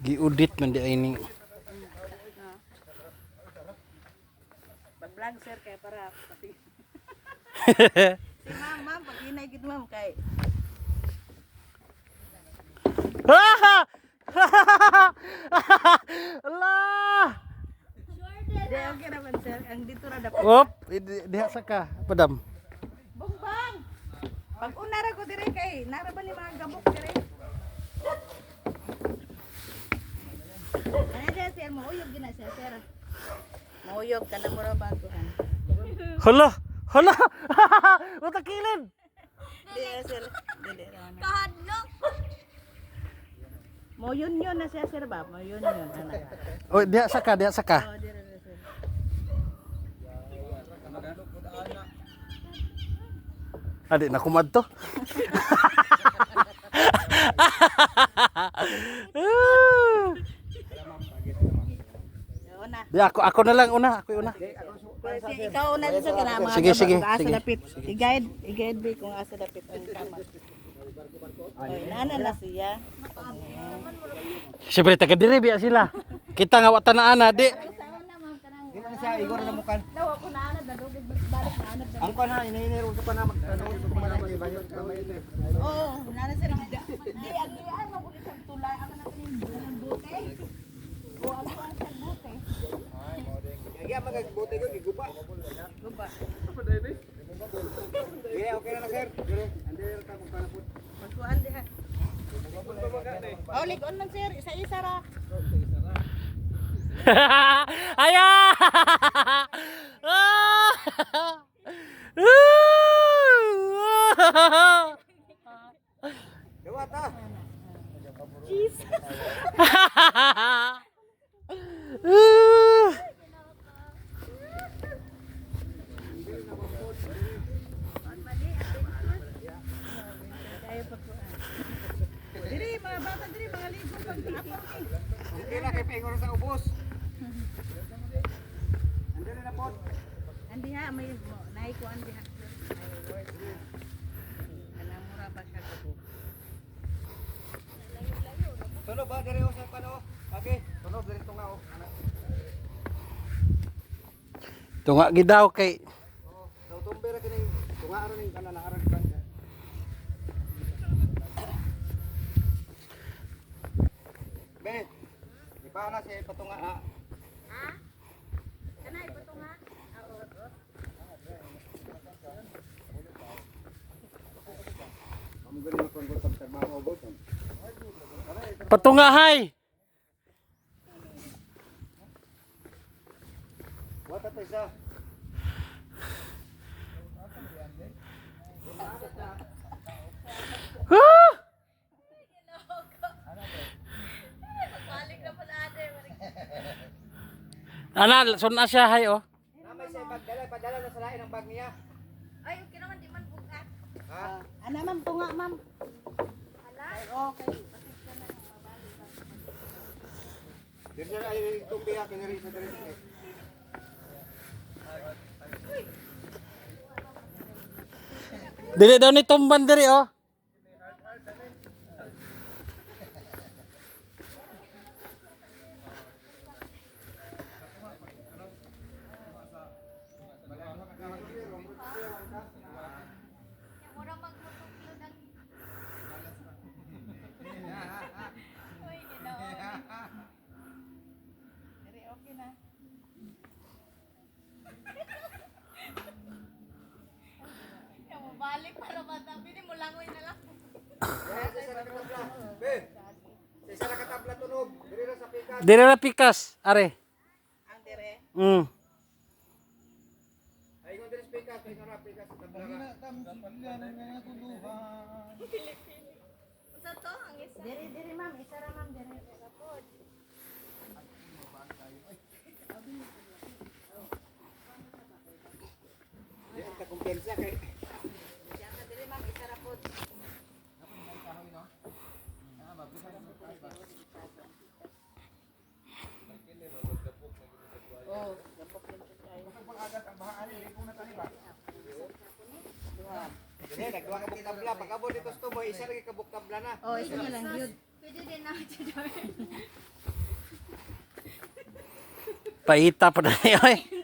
Giudit man di ay ni. Pag-vlog sir kay para pati. Si ma'am, pag inay gid ma'am kay. Allah. Di okay naman sir, ang dito ra dapat. Op, diha sa ka, padam. Bumbang. Pag una ra ko dire kay nara ba ni mga gabok dire. Ano dyan sir, mauyog gina siya sir. Mauyog ka na mura baguhan. Hala, hala. Utakilin. Di sir, di ra na. Kahadlok. Moyun yun na siya sir ba? Moyun yun anak. Oh, diha sa ka, diha sa ka. Oh, dire ra sir. Adik na kumad to. Una. Di ako na lang una, ako una. Ikaw una dito ka na mga Sige, sige, kung asa sige. dapit. I-guide ba kung asa dapit ang kama. Oy, nana na siya. Siyempre taga diri biya sila. Kita nga wata na ana, di. Dito na siya, igor na mukan. Daw ako na anad dadugid balik na anad. Ang ko na, inainiro sa panamag. Ano, kumalang ibayo. Oo, nana sila. Di agian mo kulit ang tulay ang natin bote. O ang sa bote. Kaya magagbote ko, giguba. Guba. Yeah, okay na sir. Pero, andi rin ka magpanapot. Pagkuhan diha. Oh, lig-on man sir, isa-isa ra. Aya! Dawat ah. Diri mga bata diri mga ligo pag apang ni. Okay na, kay paingor sa ubos. Andi rin na po. Andi ha may naikuan diha. Ay word. Alam mo ra ba siya ko? Tunog ba, diri o sa pano? Okay, tunog diri tunga o. Anak. Tunga gidaw kay Daw tumbe ra kini. Tunga ara ning kana naaran kan. Be. Di pa na siya patunga ah. Ha? Kana ipato nga. Amo gani makon pag trabaho ubos. patungahay. Wata ta isa. Balik na pala ate. Ana, suna siya hay oh. Namay siya pagdala, padala na sa lain ang bag niya. Ay, okay naman di man bugat. Ha? Ana ma'am tunga ma'am. Hala. Okay. Diri na ay tumbe ha kiniri sa diri. Dili daw ni tumban diri oh. Mura magmutuglo ng. Uy, ginoo. Diri okay na. Kaya mo balik para matabi ni mo langoy na lang. Kaya sa sara katabla. Be. Sa sara katabla tunog. Diri ra sa pikas. Diri ra pikas, are. Ang dire. Ay ngon diri sa pikas, ay nara pikas sa tabla. Unsa to ang isa? Diri ma'am, isa ra ma'am diri. Di ang kumpiyansa kay. Diyan ka diri ma'am, isa ra pod. Oh, gapok din siya kayo. Dili nagduwa ka buk tabla, pag abot dito sto mo isa lagi ka buk tabla na. Oh, isa na lang yun. Pwede din na ito doon. Paita pa na oy.